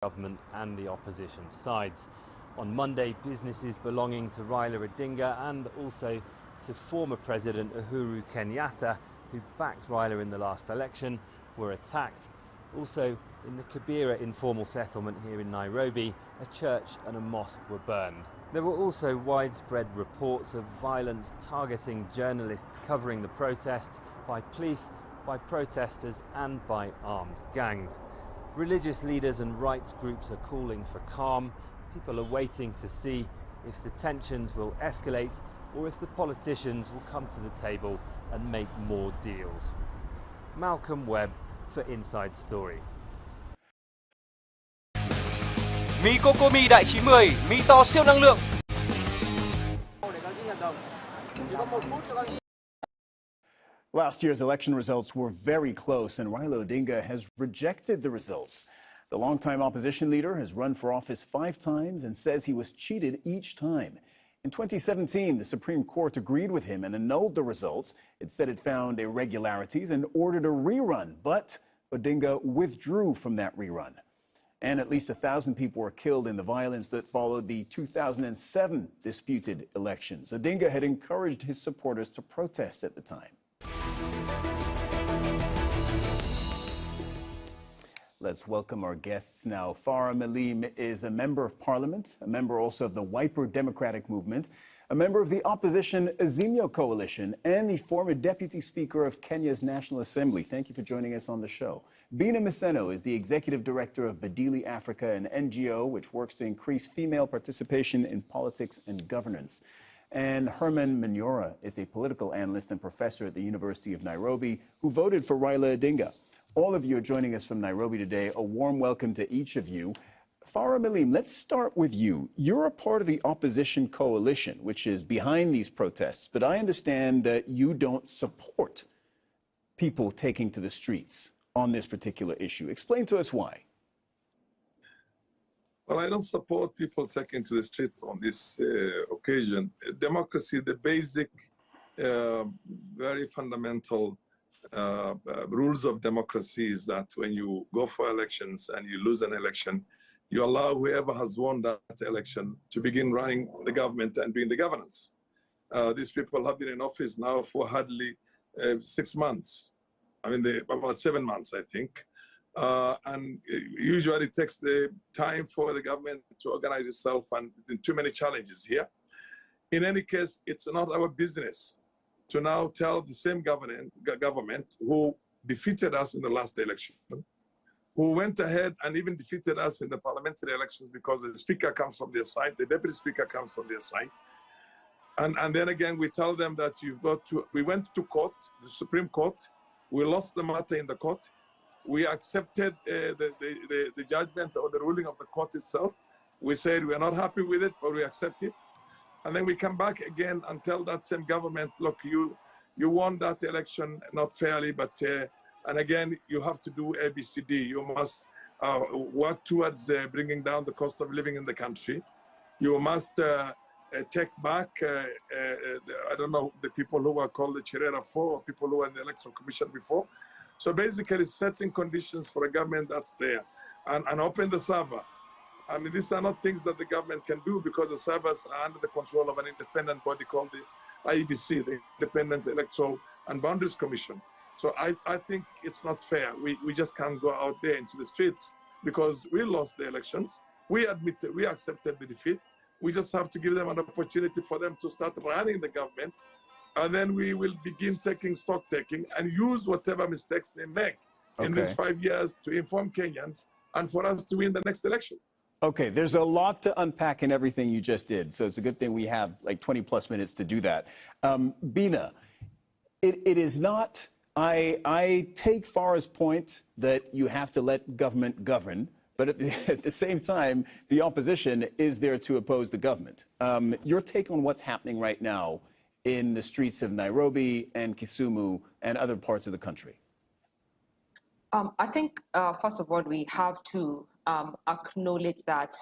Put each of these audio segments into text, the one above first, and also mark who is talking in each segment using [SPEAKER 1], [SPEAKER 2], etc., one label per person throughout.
[SPEAKER 1] government and the opposition sides. On Monday, businesses belonging to Raila Odinga and also to former President Uhuru Kenyatta, who backed Raila in the last election, were attacked. Also, in the Kibera informal settlement here in Nairobi, a church and a mosque were burned. There were also widespread reports of violence targeting journalists covering the protests by police, by protesters and by armed gangs. Religious leaders and rights groups are calling for calm. People are waiting to see if the tensions will escalate or if the politicians will come to the table and make more deals. Malcolm Webb for Inside Story.
[SPEAKER 2] Mì Cocomi Đại 90, mì to siêu năng lượng.
[SPEAKER 3] Last year's election results were very close, and Raila Odinga has rejected the results. The longtime opposition leader has run for office 5 times and says he was cheated each time. In 2017, the Supreme Court agreed with him and annulled the results. It said it found irregularities and ordered a rerun, but Odinga withdrew from that rerun. And at least 1,000 people were killed in the violence that followed the 2007 disputed elections. Odinga had encouraged his supporters to protest at the time. Let's welcome our guests now. Farah Malim is a member of parliament, a member also of the Wiper Democratic Movement, a member of the opposition Azimio Coalition, and the former deputy speaker of Kenya's National Assembly. Thank you for joining us on the show. Bina Miseno is the executive director of Badili Africa, an NGO which works to increase female participation in politics and governance. And Herman Manyora is a political analyst and professor at the University of Nairobi who voted for Raila Odinga. All of you are joining us from Nairobi today. A warm welcome to each of you. Farah Malim, let's start with you. You're a part of the opposition coalition, which is behind these protests, but I understand that you don't support people taking to the streets on this particular issue. Explain to us why.
[SPEAKER 4] Well, I don't support people taking to the streets on this occasion. Democracy, the basic, very fundamental rules of democracy is that when you go for elections and you lose an election, you allow whoever has won that election to begin running the government and doing the governance. These people have been in office now for hardly 6 months. I mean, about 7 months, I think. And usually it takes the time for the government to organize itself, and too many challenges here. In any case, it's not our business to now tell the same government who defeated us in the last election, who went ahead and even defeated us in the parliamentary elections because the speaker comes from their side, the deputy speaker comes from their side. And then again, we tell them that we went to court, the Supreme Court, we lost the matter in the court, we accepted the judgment or the ruling of the court itself. We said we're not happy with it, but we accept it. And then we come back again and tell that same government, look, you won that election not fairly, but and again, you have to do ABCD. You must work towards bringing down the cost of living in the country. You must take back, I don't know, the people who were called the Chirera 4 or people who were in the Electoral Commission before. So basically setting conditions for a government that's there and open the server. I mean, these are not things that the government can do because the servers are under the control of an independent body called the IEBC, the Independent Electoral and Boundaries Commission. So I think it's not fair. We just can't go out there into the streets because we lost the elections. We admitted, we accepted the defeat. We just have to give them an opportunity for them to start running the government. And then we will begin stock taking and use whatever mistakes they make in these 5 years to inform Kenyans and for us to win the next election.
[SPEAKER 3] Okay, there's a lot to unpack in everything you just did, so it's a good thing we have like 20 plus minutes to do that. Bina, it is not, I take Farah's point that you have to let government govern, but at the same time, the opposition is there to oppose the government. Your take on what's happening right now in the streets of Nairobi and Kisumu and other parts of the country?
[SPEAKER 5] I think, first of all, we have to acknowledge that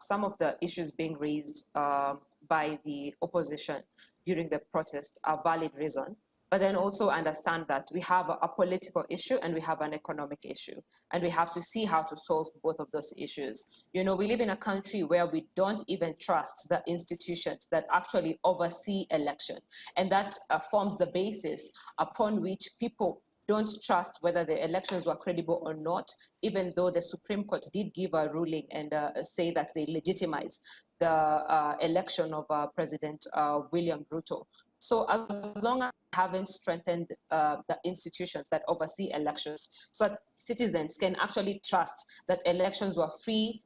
[SPEAKER 5] some of the issues being raised by the opposition during the protest are valid reason but then also understand that we have a political issue and we have an economic issue, and we have to see how to solve both of those issues. You know, we live in a country where we don't even trust the institutions that actually oversee election, and that forms the basis upon which people don't trust whether the elections were credible or not, even though the Supreme Court did give a ruling and say that they legitimize the election of President William Ruto. So as long as we haven't strengthened the institutions that oversee elections, so that citizens can actually trust that elections were free,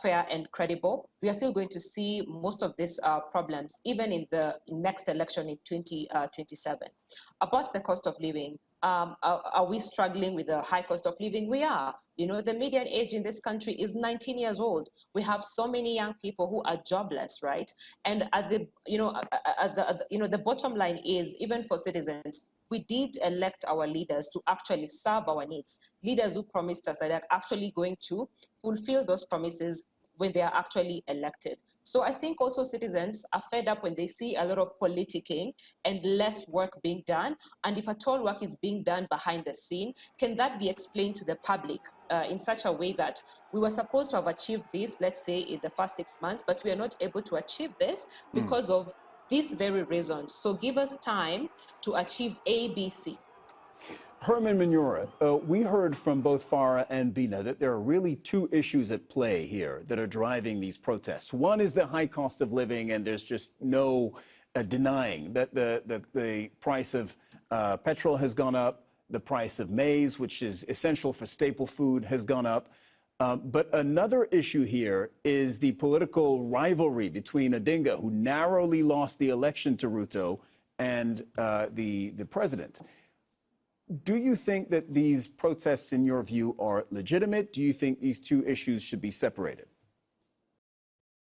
[SPEAKER 5] fair and credible, we are still going to see most of these problems, even in the next election in 2027. About the cost of living, are we struggling with the high cost of living? We are. You know, the median age in this country is 19 years old. We have so many young people who are jobless, right? And at the, the bottom line is, even for citizens, we did elect our leaders to actually serve our needs. Leaders who promised us that they're actually going to fulfill those promises when they are actually elected. So I think also citizens are fed up when they see a lot of politicking and less work being done. And if at all work is being done behind the scene, can that be explained to the public in such a way that we were supposed to have achieved this, let's say in the first 6 months, but we are not able to achieve this because of these very reasons. So give us time to achieve A, B, C.
[SPEAKER 3] Herman Manura, we heard from both Farah and Bina that there are really two issues at play here that are driving these protests. One is the high cost of living, and there's just no denying that the price of petrol has gone up, the price of maize, which is essential for staple food, has gone up. But another issue here is the political rivalry between Odinga, who narrowly lost the election to Ruto, and the president. Do you think that these protests, in your view, are legitimate? Do you think these two issues should be separated?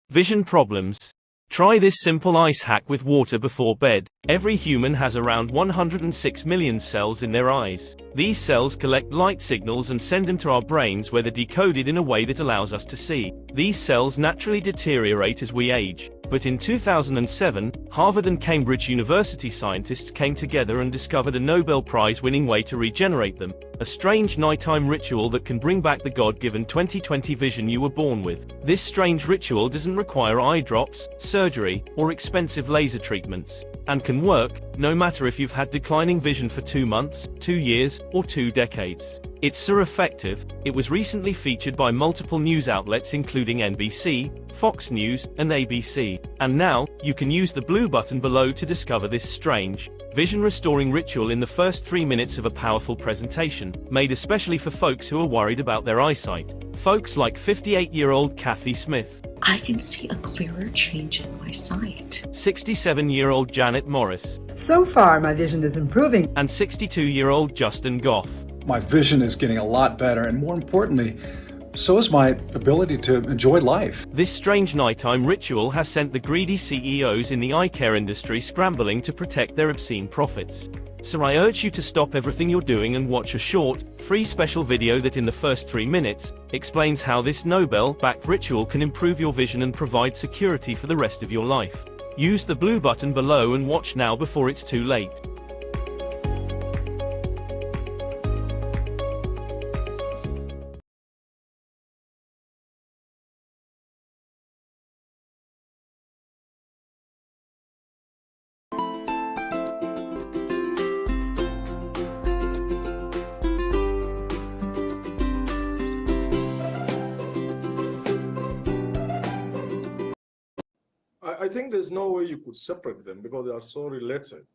[SPEAKER 6] Vision problems. Try this simple ice hack with water before bed. Every human has around 106 million cells in their eyes. These cells collect light signals and send them to our brains, where they're decoded in a way that allows us to see. These cells naturally deteriorate as we age. But in 2007, Harvard and Cambridge University scientists came together and discovered a Nobel Prize-winning way to regenerate them, a strange nighttime ritual that can bring back the God-given 20/20 vision you were born with. This strange ritual doesn't require eye drops, surgery, or expensive laser treatments, and can work, no matter if you've had declining vision for 2 months, 2 years, or 2 decades. It's so effective, it was recently featured by multiple news outlets including NBC, Fox News, and ABC. And now, you can use the blue button below to discover this strange, vision-restoring ritual in the first 3 minutes of a powerful presentation, made especially for folks who are worried about their eyesight. Folks like 58-year-old Kathy Smith.
[SPEAKER 7] I can see a clearer change in my sight.
[SPEAKER 6] 67-year-old Janet Morris.
[SPEAKER 8] So far, my vision is improving.
[SPEAKER 6] And 62-year-old Justin Goff.
[SPEAKER 9] My vision is getting a lot better, and more importantly, so is my ability to enjoy life.
[SPEAKER 6] This strange nighttime ritual has sent the greedy CEOs in the eye care industry scrambling to protect their obscene profits. So I urge you to stop everything you're doing and watch a short, free special video that in the first 3 minutes, explains how this Nobel-backed ritual can improve your vision and provide security for the rest of your life. Use the blue button below and watch now before it's too late.
[SPEAKER 10] I think there's no way you could separate them because they are so related.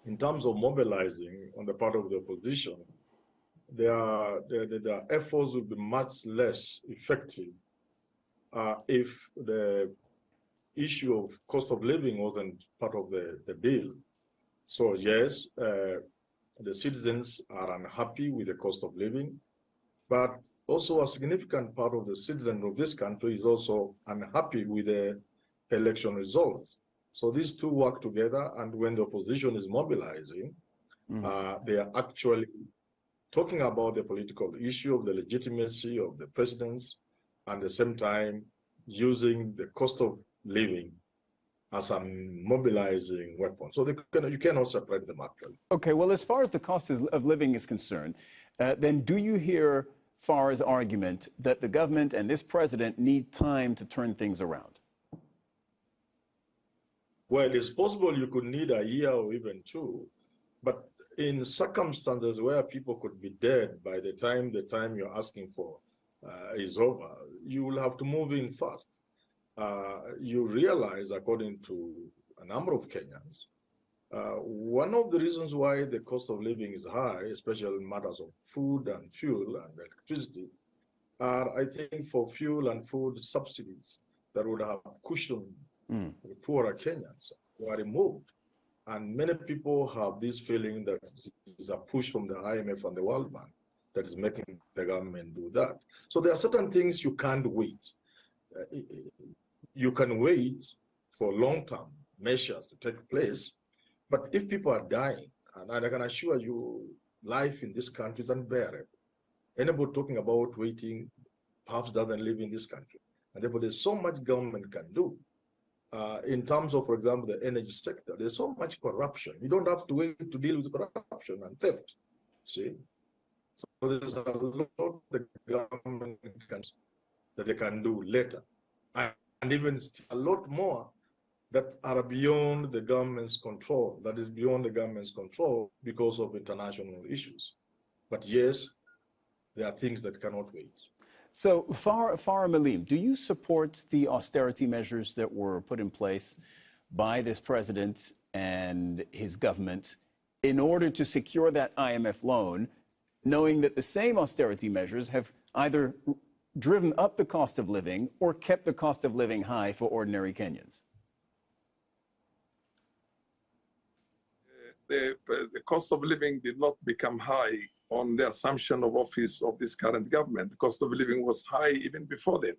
[SPEAKER 10] In terms of mobilizing on the part of the opposition, their efforts would be much less effective if the issue of cost of living wasn't part of the deal. So yes, the citizens are unhappy with the cost of living, but also a significant part of the citizens of this country is also unhappy with the election results. So these two work together, and when the opposition is mobilizing, they are actually talking about the political issue of the legitimacy of the presidents, and at the same time using the cost of living as a mobilizing weapon. So you cannot separate them actually.
[SPEAKER 3] Okay, well, as far as the cost of living is concerned, then do you hear Farah's argument that the government and this president need time to turn things around?
[SPEAKER 10] Well, it's possible you could need a year or even two, but in circumstances where people could be dead by the time you're asking for is over, you will have to move in fast. You realize, according to a number of Kenyans, one of the reasons why the cost of living is high, especially in matters of food and fuel and electricity, are, I think, for fuel and food subsidies that would have cushioned the poorer Kenyans were removed. And many people have this feeling that it is a push from the IMF and the World Bank that is making the government do that. So there are certain things you can't wait. You can wait for long-term measures to take place, but if people are dying, and I can assure you, life in this country is unbearable. Anybody talking about waiting perhaps doesn't live in this country. And therefore, there's so much government can do. In terms of, for example, the energy sector, there's so much corruption. You don't have to wait to deal with corruption and theft, see? So there's a lot the government that they can do later. And even a lot more that are beyond the government's control, that is beyond the government's control because of international issues. But yes, there are things that cannot wait.
[SPEAKER 3] So, Farah Malim, do you support the austerity measures that were put in place by this president and his government in order to secure that IMF loan, knowing that the same austerity measures have either driven up the cost of living or kept the cost of living high for ordinary Kenyans?
[SPEAKER 4] The cost of living did not become high on the assumption of office of this current government. The cost of living was high even before then.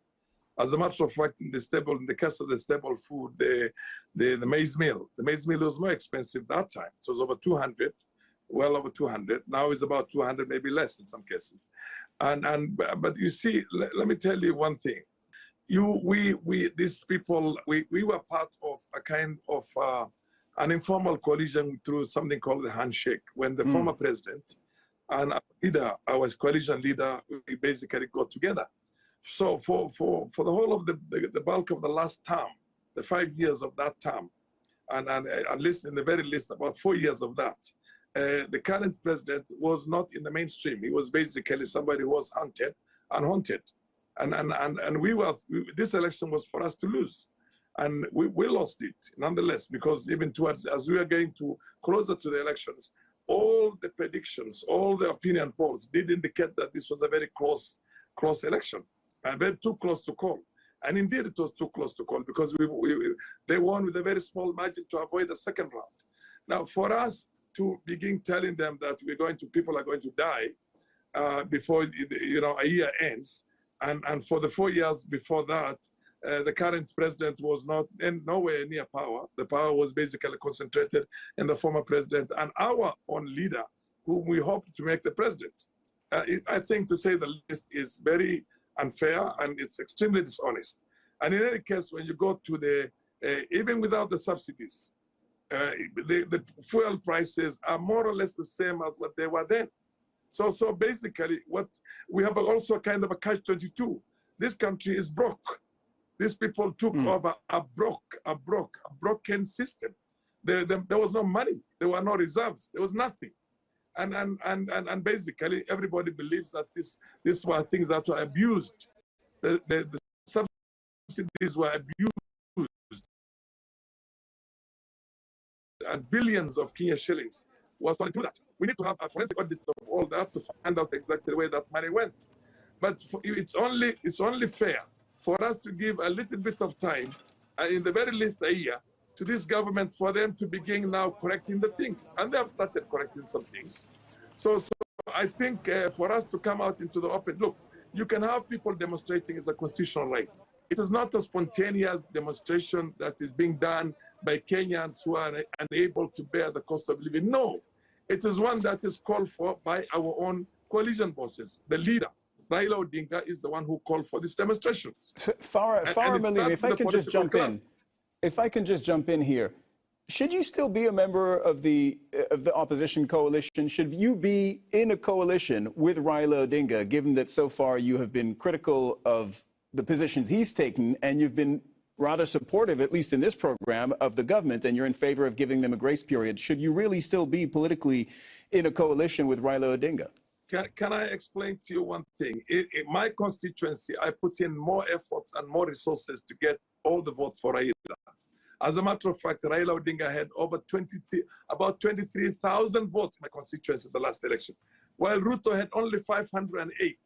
[SPEAKER 4] As a matter of fact, in the case of the staple food, the maize meal was more expensive that time. So it was over 200, well over 200. Now it's about 200, maybe less in some cases. But you see, let me tell you one thing. These people, we were part of a kind of an informal coalition through something called the handshake, when the former president and our coalition leader, we basically got together. So for the whole of the bulk of the last term, the 5 years of that term, and at least in the very least about 4 years of that, the current president was not in the mainstream. He was basically somebody who was hunted and haunted. This election was for us to lose. And we lost it nonetheless, because even as we are getting closer to the elections, all the predictions, all the opinion polls did indicate that this was a very close election, and very too close to call. And indeed, it was too close to call, because they won with a very small margin to avoid the second round. Now, for us to begin telling them that people are going to die before a year ends, and for the 4 years before that, the current president was nowhere near power. The power was basically concentrated in the former president and our own leader, whom we hoped to make the president. I think, to say the least, is very unfair, and it's extremely dishonest. And in any case, when you go to even without the subsidies, the fuel prices are more or less the same as what they were then. So basically, what we have also kind of a catch-22. This country is broke. These people took over a broken system. There was no money. There were no reserves. There was nothing. And basically, everybody believes that these were things that were abused. The subsidies were abused. And billions of Kenya shillings was going to do that. We need to have a forensic audit of all that to find out exactly where that money went. But it's only fair for us to give a little bit of time, in the very least a year, to this government for them to begin now correcting the things. And they have started correcting some things. So I think for us to come out into the open, look, you can have people demonstrating as a constitutional right. It is not a spontaneous demonstration that is being done by Kenyans who are unable to bear the cost of living. No, it is one that is called for by our own coalition bosses. The leader, Raila Odinga, is the one who called for these demonstrations.
[SPEAKER 3] So Farah Malim, if I could just jump in. if I can just jump in here, should you still be a member of the opposition coalition? Should you be in a coalition with Raila Odinga, given that so far you have been critical of the positions he's taken and you've been rather supportive, at least in this program, of the government, and you're in favor of giving them a grace period? Should you really still be politically in a coalition with Raila Odinga?
[SPEAKER 4] Can I explain to you one thing? In my constituency, I put in more efforts and more resources to get all the votes for Raila. As a matter of fact, Raila Odinga had about 23,000 votes in my constituency in the last election, while Ruto had only 508.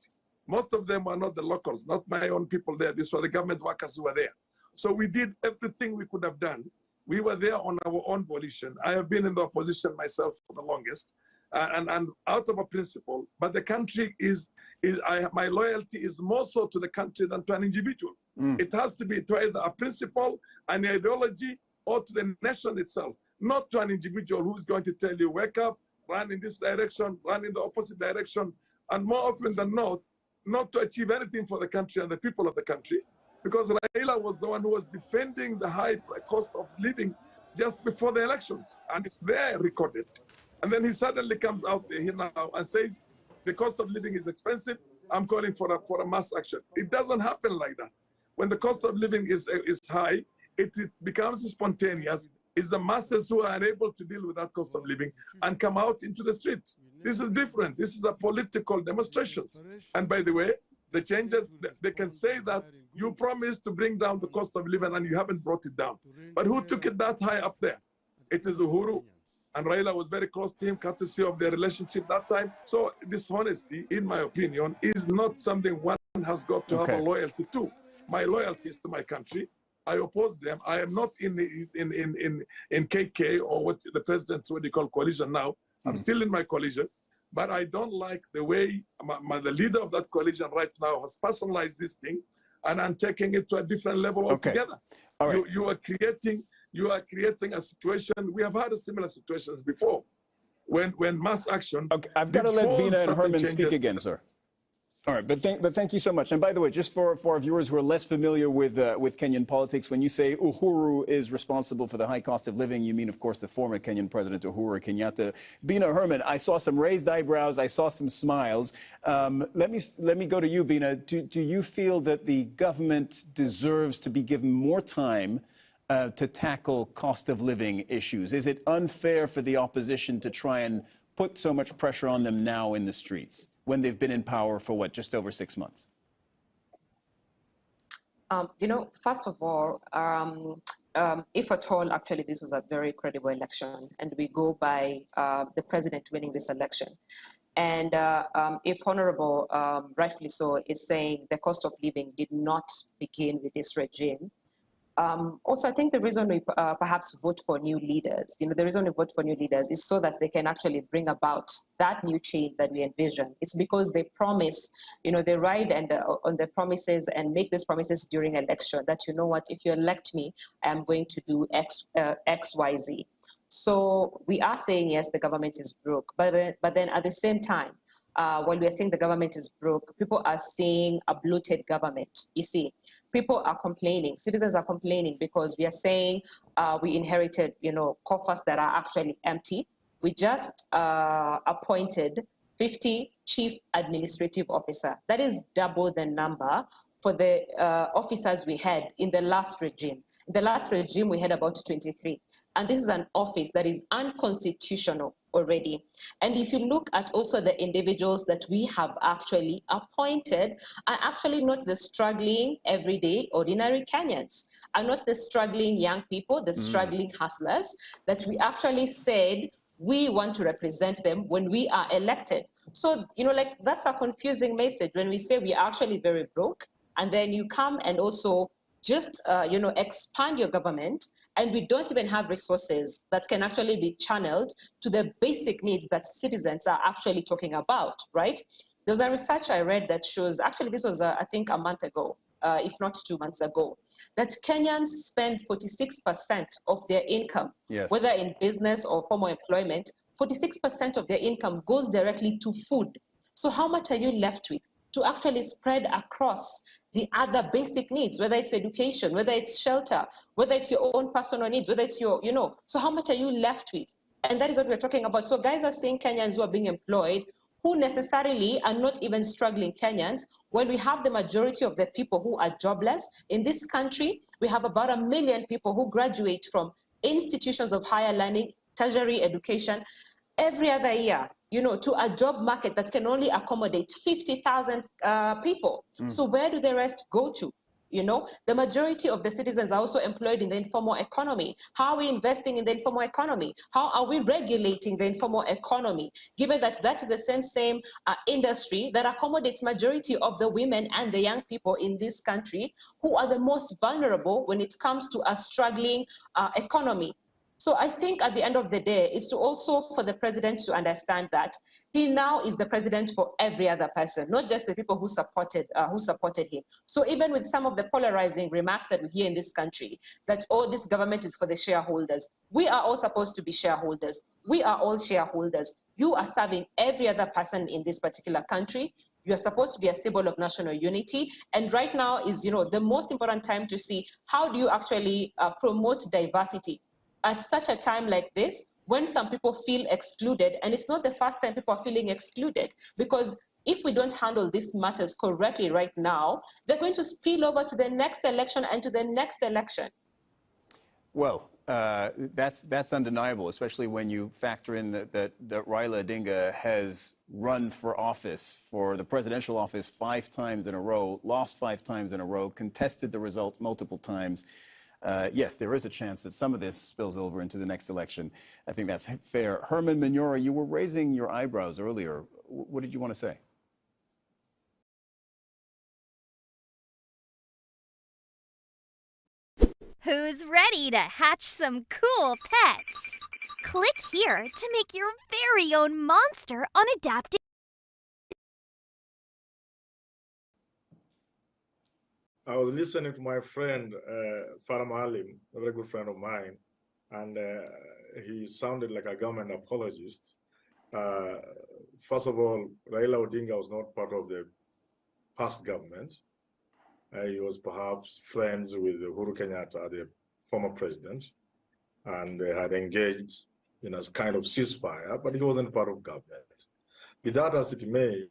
[SPEAKER 4] Most of them were not the locals, not my own people there. These were the government workers who were there. So we did everything we could have done. We were there on our own volition. I have been in the opposition myself for the longest, and out of a principle. But the country my loyalty is more so to the country than to an individual. It has to be to either a principle, an ideology, or to the nation itself, not to an individual who's going to tell you, wake up, run in this direction, run in the opposite direction, and more often than not to achieve anything for the country and the people of the country. Because Raila was the one who was defending the high cost of living just before the elections, and it's there recorded. And then he suddenly comes out there now and says, the cost of living is expensive, I'm calling for a mass action. It doesn't happen like that. When the cost of living is high, it becomes spontaneous. It's the masses who are unable to deal with that cost of living and come out into the streets. This is different. This is a political demonstrations. And by the way, the changes, they can say that you promised to bring down the cost of living and you haven't brought it down. But who took it that high up there? It is Uhuru. And Raila was very close to him, courtesy of their relationship that time. So dishonesty, in my opinion, is not something one has got to have a loyalty to. My loyalty is to my country. I oppose them. I am not in KK or what the president's what they call coalition now. I'm still in my coalition, but I don't like the way the leader of that coalition right now has personalized this thing, and I'm taking it to a different level altogether. All right. You are creating a situation. We have had similar situations before, when mass actions.
[SPEAKER 3] Okay, I've got to let Bina and Herman speak again, sir. All right, but thank you so much. And by the way, just for our viewers who are less familiar with Kenyan politics, when you say Uhuru is responsible for the high cost of living, you mean, of course, the former Kenyan president, Uhuru Kenyatta. Bina, Herman, I saw some raised eyebrows, I saw some smiles. Let me go to you, Bina. Do you feel that the government deserves to be given more time to tackle cost of living issues? Is it unfair for the opposition to try and put so much pressure on them now in the streets, when they've been in power for, what, just over 6 months?
[SPEAKER 5] First of all, if at all, actually, this was a very credible election, and we go by the president winning this election. And if Honorable, rightfully so, is saying the cost of living did not begin with this regime, also, I think the reason we perhaps vote for new leaders, the reason we vote for new leaders is so that they can actually bring about that new change that we envision. It's because they promise, they ride on their promises and make these promises during election that, you know what, if you elect me, I'm going to do X, Y, Z. So we are saying, yes, the government is broke, but then at the same time, while we are saying the government is broke, people are seeing a bloated government. You see, people are complaining, citizens are complaining because we are saying we inherited, coffers that are actually empty. We just appointed 50 chief administrative officer. That is double the number for the officers we had in the last regime. In the last regime, we had about 23. And this is an office that is unconstitutional already. And if you look at also the individuals that we have actually appointed are actually not the struggling, everyday, ordinary Kenyans, are not the struggling young people, the struggling hustlers that we actually said we want to represent them when we are elected. So, that's a confusing message when we say we are actually very broke, and then you come and also just, expand your government, and we don't even have resources that can actually be channeled to the basic needs that citizens are actually talking about, right? There's a research I read that shows, actually this was, I think, a month ago, if not 2 months ago, that Kenyans spend 46% of their income, whether in business or formal employment, 46% of their income goes directly to food. So how much are you left with to actually spread across the other basic needs, whether it's education, whether it's shelter, whether it's your own personal needs, whether it's your, so how much are you left with? And that is what we're talking about. So guys are saying Kenyans who are being employed, who necessarily are not even struggling Kenyans, when we have the majority of the people who are jobless. In this country, we have about 1 million people who graduate from institutions of higher learning, tertiary education, every other year, to a job market that can only accommodate 50,000 people. So where do the rest go to? The majority of the citizens are also employed in the informal economy. How are we investing in the informal economy? How are we regulating the informal economy, given that that is the same industry that accommodates majority of the women and the young people in this country who are the most vulnerable when it comes to a struggling economy? So I think at the end of the day, is to also for the president to understand that he now is the president for every other person, not just the people who supported him. So even with some of the polarizing remarks that we hear in this country, that this government is for the shareholders, we are all supposed to be shareholders. We are all shareholders. You are serving every other person in this particular country. You're supposed to be a symbol of national unity. And right now is, the most important time to see how do you actually promote diversity at such a time like this, when some people feel excluded. And it's not the first time people are feeling excluded, because if we don't handle these matters correctly right now, they're going to spill over to the next election and to the next election.
[SPEAKER 3] Well, that's undeniable, especially when you factor in that Raila Odinga has run for office, for the presidential office 5 times in a row, lost 5 times in a row, contested the result multiple times. Yes, there is a chance that some of this spills over into the next election. I think that's fair. Herman Manyora, you were raising your eyebrows earlier. What did you want to say?
[SPEAKER 11] Who's ready to hatch some cool pets? Click here to make your very own monster on adaptive.
[SPEAKER 10] I was listening to my friend, Farah Maalim, a very good friend of mine, and he sounded like a government apologist. First of all, Raila Odinga was not part of the past government. He was perhaps friends with Uhuru Kenyatta, the former president, and they had engaged in a kind of ceasefire, but he wasn't part of government. Be that as it may,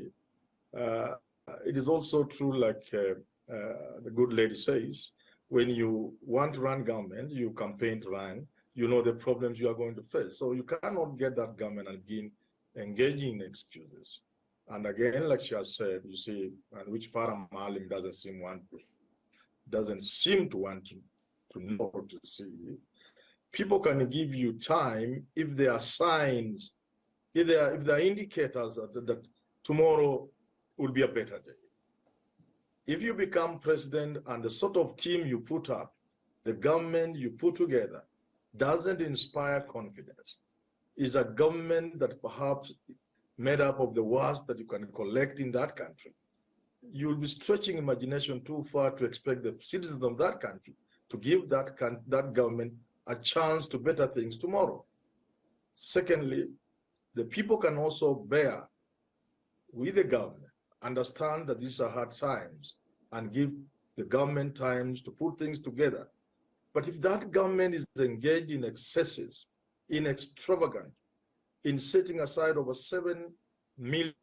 [SPEAKER 10] it is also true, like the good lady says, when you want to run government, you campaign to run, you know the problems you are going to face. So you cannot get that government and begin engaging in excuses. And again, like she has said, you see, and which Farah Maalim doesn't seem to want to know or to see, people can give you time if there are signs, if there are indicators that tomorrow will be a better day. If you become president and the sort of team you put up, the government you put together, doesn't inspire confidence, is a government that perhaps made up of the worst that you can collect in that country, you will be stretching imagination too far to expect the citizens of that country to give that government a chance to better things tomorrow. Secondly, the people can also bear with the government, understand that these are hard times, and give the government times to put things together. But if that government is engaged in excesses, in extravagant, in setting aside over $7 million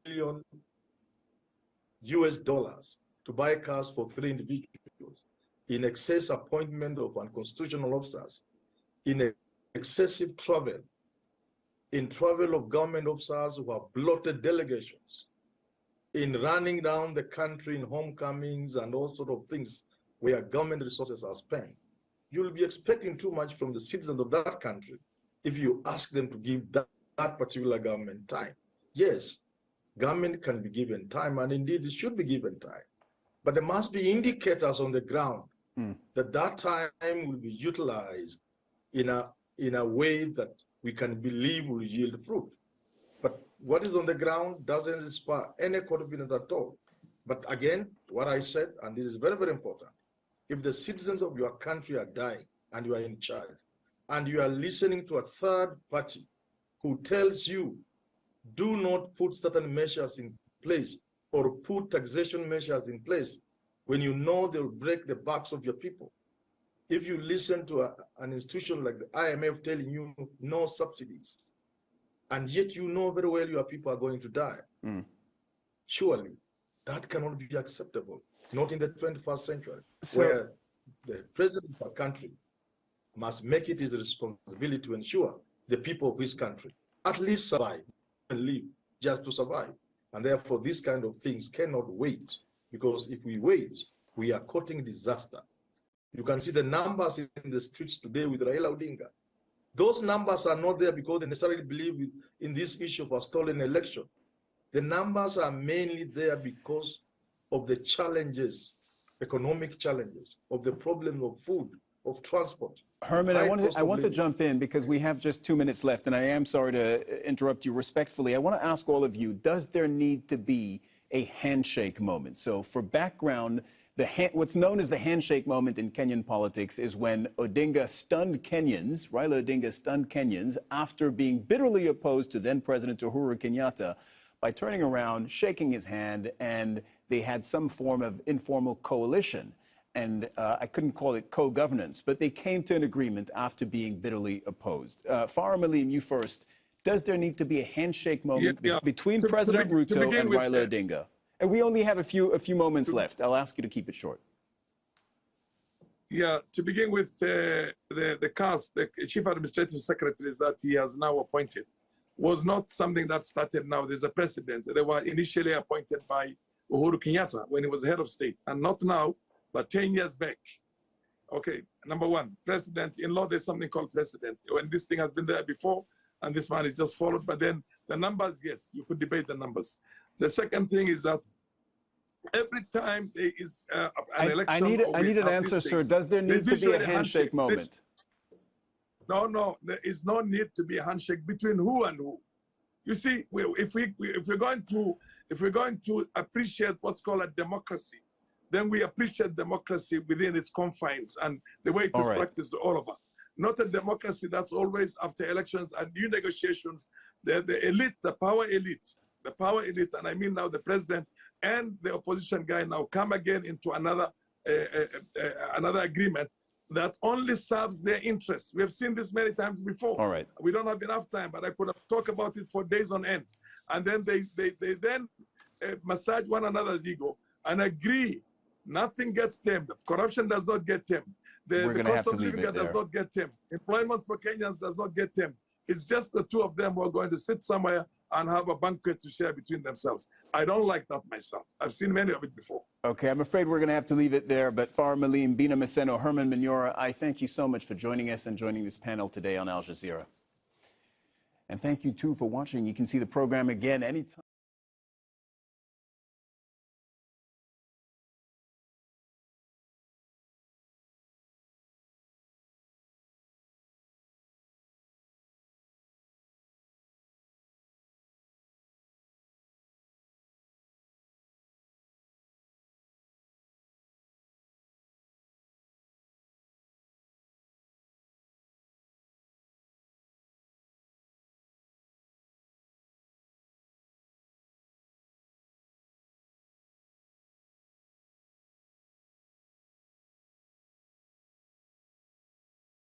[SPEAKER 10] to buy cars for 3 individuals, in excess appointment of unconstitutional officers, in excessive travel, in travel of government officers who have bloated delegations, in running down the country in homecomings and all sort of things where government resources are spent, you'll be expecting too much from the citizens of that country if you ask them to give that particular government time. Yes, government can be given time, and indeed it should be given time. But there must be indicators on the ground that time will be utilized in a way that we can believe will yield fruit. But what is on the ground doesn't inspire any confidence at all. But again, what I said, and this is very, very important, if the citizens of your country are dying and you are in charge, and you are listening to a third party who tells you, do not put certain measures in place or put taxation measures in place when you know they'll break the backs of your people? If you listen to an institution like the IMF telling you no subsidies, and yet you know very well your people are going to die, surely that cannot be acceptable, not in the 21st century, where the president of a country must make it his responsibility to ensure the people of his country at least survive and live just to survive. And therefore, these kind of things cannot wait, because if we wait, we are courting disaster. You can see the numbers in the streets today with Raila Odinga. Those numbers are not there because they necessarily believe in this issue of a stolen election. The numbers are mainly there because of the challenges, economic challenges, of the problem of food, of transport.
[SPEAKER 3] Herman, I want to jump in because we have just 2 minutes left, and I am sorry to interrupt you respectfully. I want to ask all of you, does there need to be a handshake moment? So for background, what's known as the handshake moment in Kenyan politics is when Odinga stunned Kenyans, Raila Odinga stunned Kenyans after being bitterly opposed to then-President Uhuru Kenyatta by turning around, shaking his hand, and they had some form of informal coalition. And I couldn't call it co-governance, but they came to an agreement after being bitterly opposed. Farah Malim, you first. Does there need to be a handshake moment between President Ruto and Raila Odinga? And we only have a few moments left. I'll ask you to keep it short.
[SPEAKER 4] Yeah, to begin with, the CAS, the Chief Administrative Secretaries that he has now appointed, was not something that started now. There's a precedent. They were initially appointed by Uhuru Kenyatta when he was head of state, and not now, but 10 years back. Okay, number one, president. In law, there's something called precedent. When this thing has been there before, and this man is just followed, but then the numbers, yes, you could debate the numbers. The second thing is that every time there is an election...
[SPEAKER 3] I need an answer, sir. Does there need to be a handshake moment?
[SPEAKER 4] No, there is no need to be a handshake between who and who. You see, if we're going to appreciate what's called a democracy, then we appreciate democracy within its confines and the way it is practiced all over. Not a democracy that's always after elections and new negotiations. The elite, the power elite, and I mean now the president and the opposition guy now come again into another agreement that only serves their interests. We have seen this many times before.
[SPEAKER 3] All right.
[SPEAKER 4] We don't have enough time, but I could have talked about it for days on end. And then they then massage one another's ego and agree. Nothing gets tamed. Corruption does not get tamed. The cost of living does not get tamed. Employment for Kenyans does not get tamed. It's just the two of them who are going to sit somewhere and have a banquet to share between themselves. I don't like that myself. I've seen many of it before.
[SPEAKER 3] Okay, I'm afraid we're going to have to leave it there. But Farah Malim, Bina Maseno, Herman Manyora, I thank you so much for joining us and joining this panel today on Al Jazeera. And thank you, too, for watching. You can see the program again anytime.